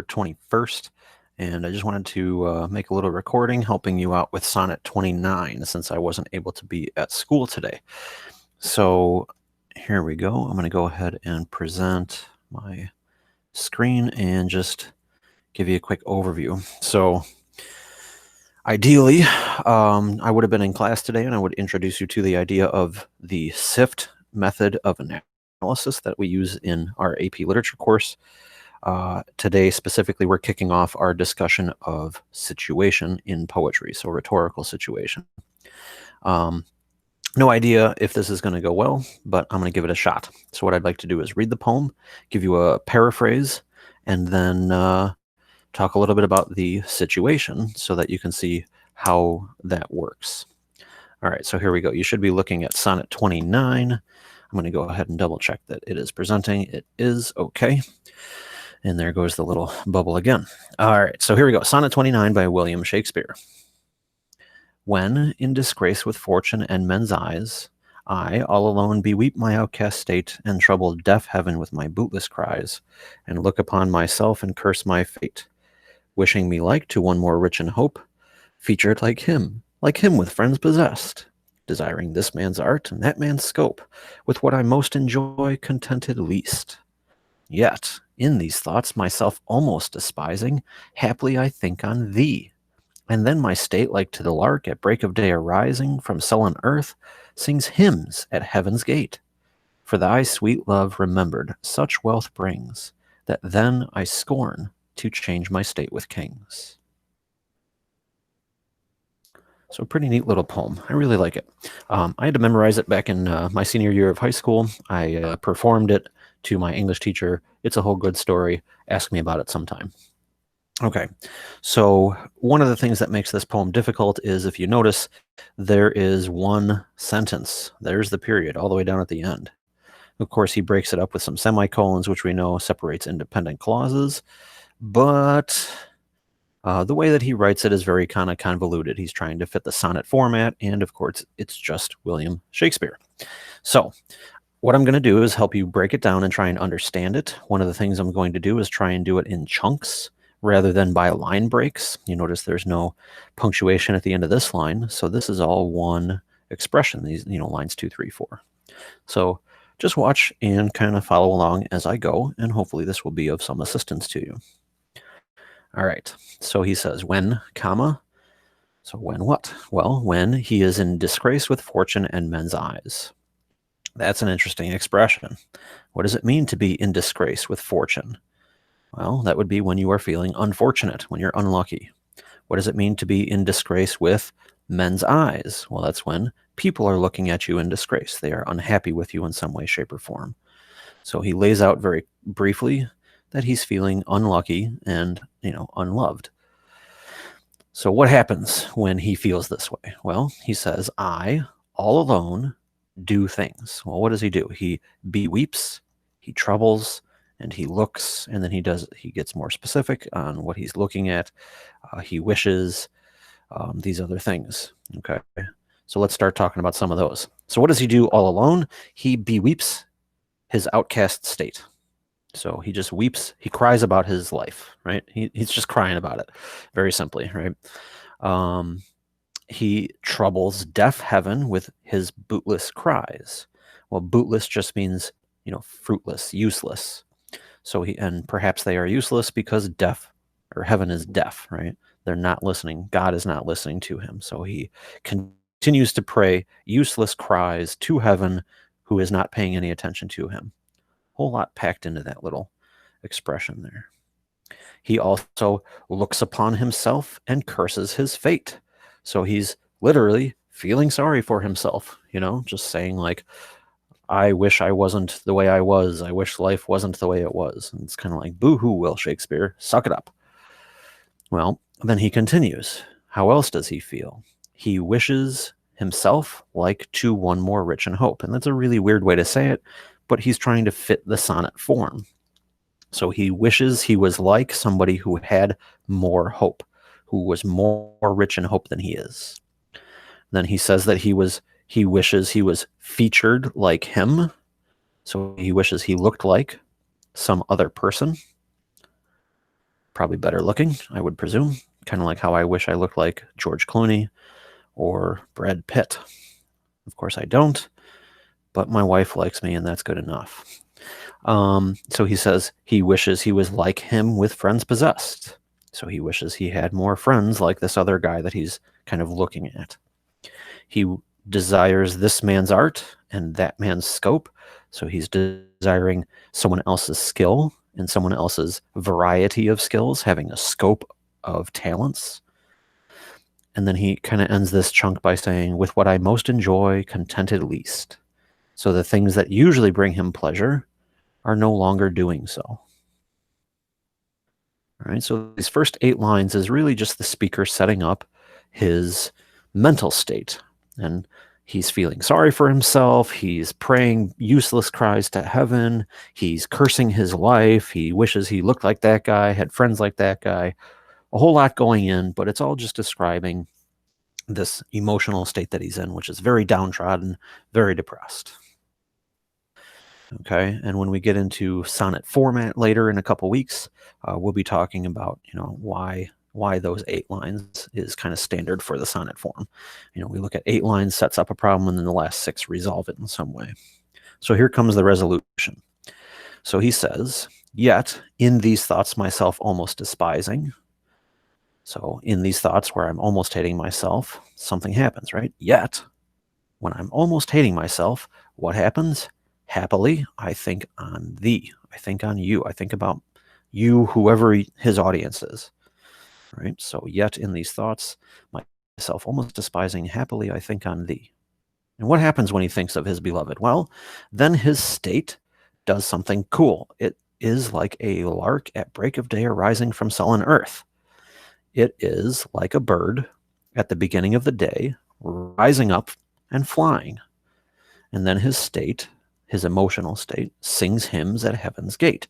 21st, and I just wanted to make a little recording helping you out with Sonnet 29 since I wasn't able to be at school today. So here we go. I'm going to go ahead and present my screen and just give you a quick overview. So ideally, I would have been in class today and I would introduce you to the idea of the SIFT method of analysis that we use in our AP literature course. Today, specifically, we're kicking off our discussion of situation in poetry, so rhetorical situation. No idea if this is going to go well, but I'm going to give it a shot. So what I'd like to do is read the poem, give you a paraphrase, and then talk a little bit about the situation so that you can see how that works. All right, so here we go. You should be looking at Sonnet 29. I'm going to go ahead and double check that it is presenting. It is okay. And there goes the little bubble again. All right, so here we go. Sonnet 29 by William Shakespeare. When, in disgrace with fortune and men's eyes, I, all alone, beweep my outcast state, and trouble deaf heaven with my bootless cries, and look upon myself and curse my fate, wishing me like to one more rich in hope, featured like him with friends possessed, desiring this man's art and that man's scope, with what I most enjoy contented least. Yet, in these thoughts, myself almost despising, haply I think on thee. And then my state, like to the lark at break of day arising from sullen earth, sings hymns at heaven's gate. For thy sweet love remembered such wealth brings, that then I scorn to change my state with kings. So a pretty neat little poem. I really like it. I had to memorize it back in my senior year of high school. I performed it to my English teacher. It's a whole good story. Ask me about it sometime. Okay, so one of the things that makes this poem difficult is, if you notice, there is one sentence. There's the period all the way down at the end. Of course, he breaks it up with some semicolons, which we know separates independent clauses, but the way that he writes it is very kind of convoluted. He's trying to fit the sonnet format, and of course, it's just William Shakespeare. So what I'm going to do is help you break it down and try and understand it. One of the things I'm going to do is try and do it in chunks rather than by line breaks. You notice there's no punctuation at the end of this line, so this is all one expression, these, lines 2, 3, 4. So just watch and kind of follow along as I go, and hopefully this will be of some assistance to you. All right, so he says, when, comma, so when what? Well, when he is in disgrace with fortune and men's eyes. That's an interesting expression. What does it mean to be in disgrace with fortune? Well, that would be when you are feeling unfortunate, when you're unlucky. What does it mean to be in disgrace with men's eyes? Well, that's when people are looking at you in disgrace. They are unhappy with you in some way, shape, or form. So he lays out very briefly that he's feeling unlucky and, unloved. So what happens when he feels this way? Well, he says, I, all alone, do things. Well, what does he do? He beweeps, he troubles, and he looks, and then he gets more specific on what he's looking at. He wishes, these other things. Okay, so let's start talking about some of those. So what does he do all alone? He beweeps his outcast state. So he just weeps, he cries about his life, right? He's just crying about it, very simply, right? He troubles deaf heaven with his bootless cries. Well, bootless just means, fruitless, useless. So and perhaps they are useless because deaf, or heaven is deaf, right? They're not listening. God is not listening to him. So he continues to pray useless cries to heaven, who is not paying any attention to him. Whole lot packed into that little expression there. He also looks upon himself and curses his fate. So he's literally feeling sorry for himself, just saying like, I wish I wasn't the way I was. I wish life wasn't the way it was. And it's kind of like, boo-hoo, Will Shakespeare, suck it up. Well, then he continues. How else does he feel? He wishes himself like to one more rich in hope. And that's a really weird way to say it, but he's trying to fit the sonnet form. So he wishes he was like somebody who had more hope, who was more rich in hope than he is. Then he says that he wishes he was featured like him. So he wishes he looked like some other person. probably better looking, I would presume, kind of like how I wish I looked like George Clooney or Brad Pitt. Of course I don't, but my wife likes me, and that's good enough. So he says he wishes he was like him with friends possessed. So he wishes he had more friends like this other guy that he's kind of looking at. He desires this man's art and that man's scope. So he's desiring someone else's skill and someone else's variety of skills, having a scope of talents. And then he kind of ends this chunk by saying, with what I most enjoy, contented least. So the things that usually bring him pleasure are no longer doing so. All right, so these first 8 lines is really just the speaker setting up his mental state. And he's feeling sorry for himself. He's praying useless cries to heaven. He's cursing his life. He wishes he looked like that guy, had friends like that guy. A whole lot going in, but it's all just describing this emotional state that he's in, which is very downtrodden, very depressed. Okay, and when we get into sonnet format later in a couple weeks, we'll be talking about why those 8 lines is kind of standard for the sonnet form. We look at 8 lines, sets up a problem, and then the last 6 resolve it in some way. So here comes the resolution. So he says, yet in these thoughts myself almost despising. So in these thoughts where I'm almost hating myself, something happens, right? Yet when I'm almost hating myself, what happens? Happily, I think on thee. I think on you. I think about you, whoever his audience is. Right? So yet in these thoughts, myself almost despising, happily I think on thee. And what happens when he thinks of his beloved? Well, then his state does something cool. It is like a lark at break of day arising from sullen earth. It is like a bird at the beginning of the day, rising up and flying. And then his state, his emotional state, sings hymns at heaven's gate.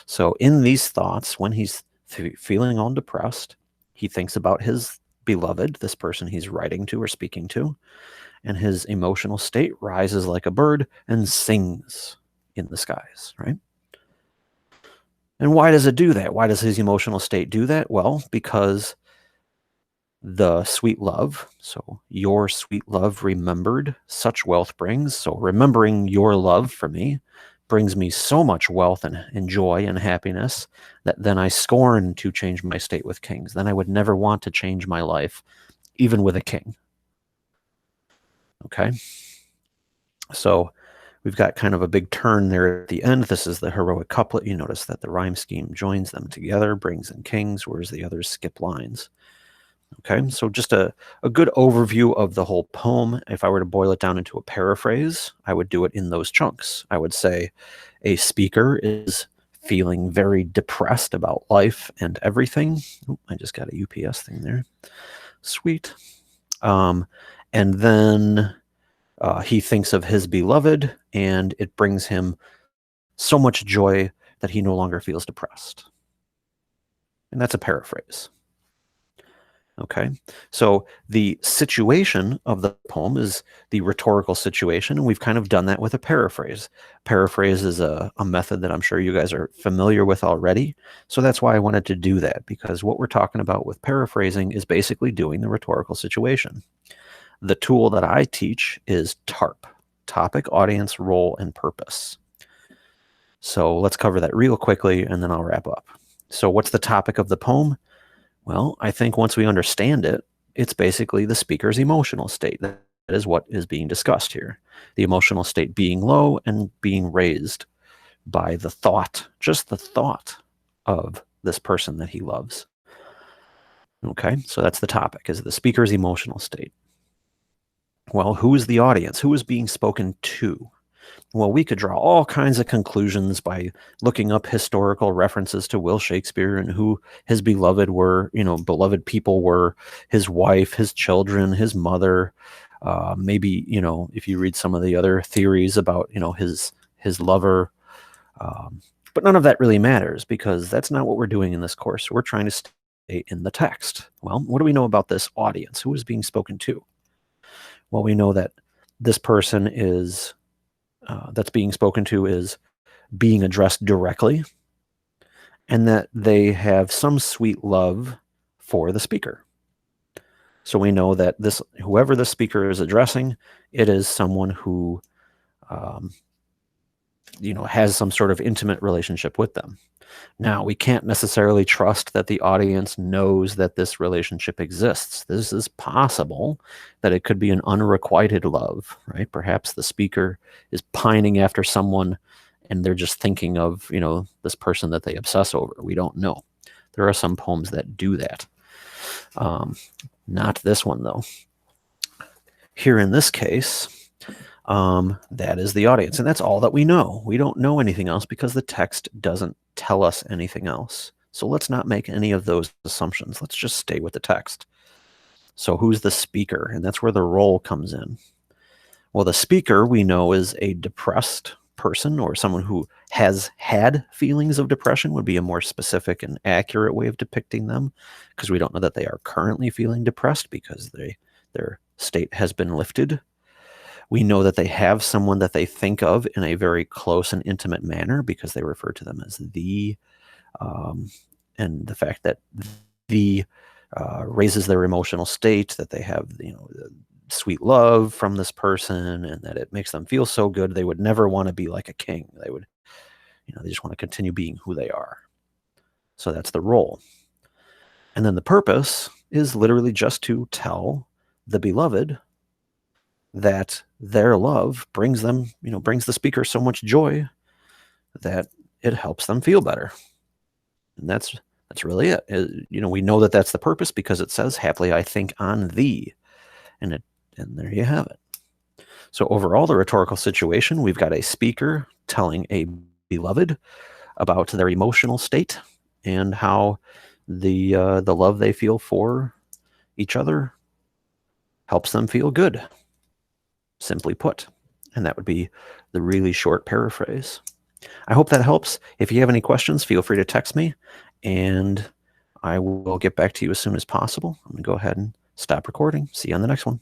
So in these thoughts, when he's feeling all depressed, he thinks about his beloved, this person he's writing to or speaking to, and his emotional state rises like a bird and sings in the skies, right? And why does it do that? Why does his emotional state do that? Well, because the sweet love, so your sweet love remembered, such wealth brings. So remembering your love for me brings me so much wealth and joy and happiness that then I scorn to change my state with kings. Then I would never want to change my life, even with a king. Okay? So we've got kind of a big turn there at the end. This is the heroic couplet. You notice that the rhyme scheme joins them together, brings in kings, whereas the others skip lines. Okay, so just a good overview of the whole poem. If I were to boil it down into a paraphrase, I would do it in those chunks. I would say a speaker is feeling very depressed about life and everything. Ooh, I just got a UPS thing there. Sweet. And then he thinks of his beloved, and it brings him so much joy that he no longer feels depressed. And that's a paraphrase. Okay, so the situation of the poem is the rhetorical situation, and we've kind of done that with a paraphrase. Paraphrase is a method that I'm sure you guys are familiar with already, so that's why I wanted to do that, because what we're talking about with paraphrasing is basically doing the rhetorical situation. The tool that I teach is TARP, Topic, Audience, Role, and Purpose. So let's cover that real quickly, and then I'll wrap up. So what's the topic of the poem? Well, I think once we understand it, it's basically the speaker's emotional state. That is what is being discussed here. The emotional state being low and being raised by the thought, just the thought of this person that he loves. Okay, so that's the topic, is the speaker's emotional state. Well, who is the audience? Who is being spoken to? Well, we could draw all kinds of conclusions by looking up historical references to Will Shakespeare and who his beloved were, beloved people were, his wife, his children, his mother. Maybe, if you read some of the other theories about, his lover. But none of that really matters, because that's not what we're doing in this course. We're trying to stay in the text. Well, what do we know about this audience? Who is being spoken to? Well, we know that this person is that's being spoken to is being addressed directly, and that they have some sweet love for the speaker. So we know that whoever the speaker is addressing, it is someone who um, has some sort of intimate relationship with them. Now, we can't necessarily trust that the audience knows that this relationship exists. This is possible that it could be an unrequited love, right? Perhaps the speaker is pining after someone and they're just thinking of, this person that they obsess over. We don't know. There are some poems that do that. Not this one, though. Here in this case, that is the audience. And that's all that we know. We don't know anything else because the text doesn't tell us anything else. So let's not make any of those assumptions. Let's just stay with the text. So who's the speaker? And that's where the role comes in. Well, the speaker we know is a depressed person, or someone who has had feelings of depression would be a more specific and accurate way of depicting them, because we don't know that they are currently feeling depressed because their state has been lifted. We know that they have someone that they think of in a very close and intimate manner because they refer to them as the, and the fact that the raises their emotional state, that they have, sweet love from this person, and that it makes them feel so good. They would never want to be like a king. They would, they just want to continue being who they are. So that's the role. And then the purpose is literally just to tell the beloved that their love brings them, brings the speaker so much joy that it helps them feel better. And that's really it. We know that that's the purpose because it says, "Haply I think on thee," and there you have it. So overall, the rhetorical situation, we've got a speaker telling a beloved about their emotional state and how the love they feel for each other helps them feel good, simply put. And that would be the really short paraphrase. I hope that helps. If you have any questions, feel free to text me, and I will get back to you as soon as possible. I'm going to go ahead and stop recording. See you on the next one.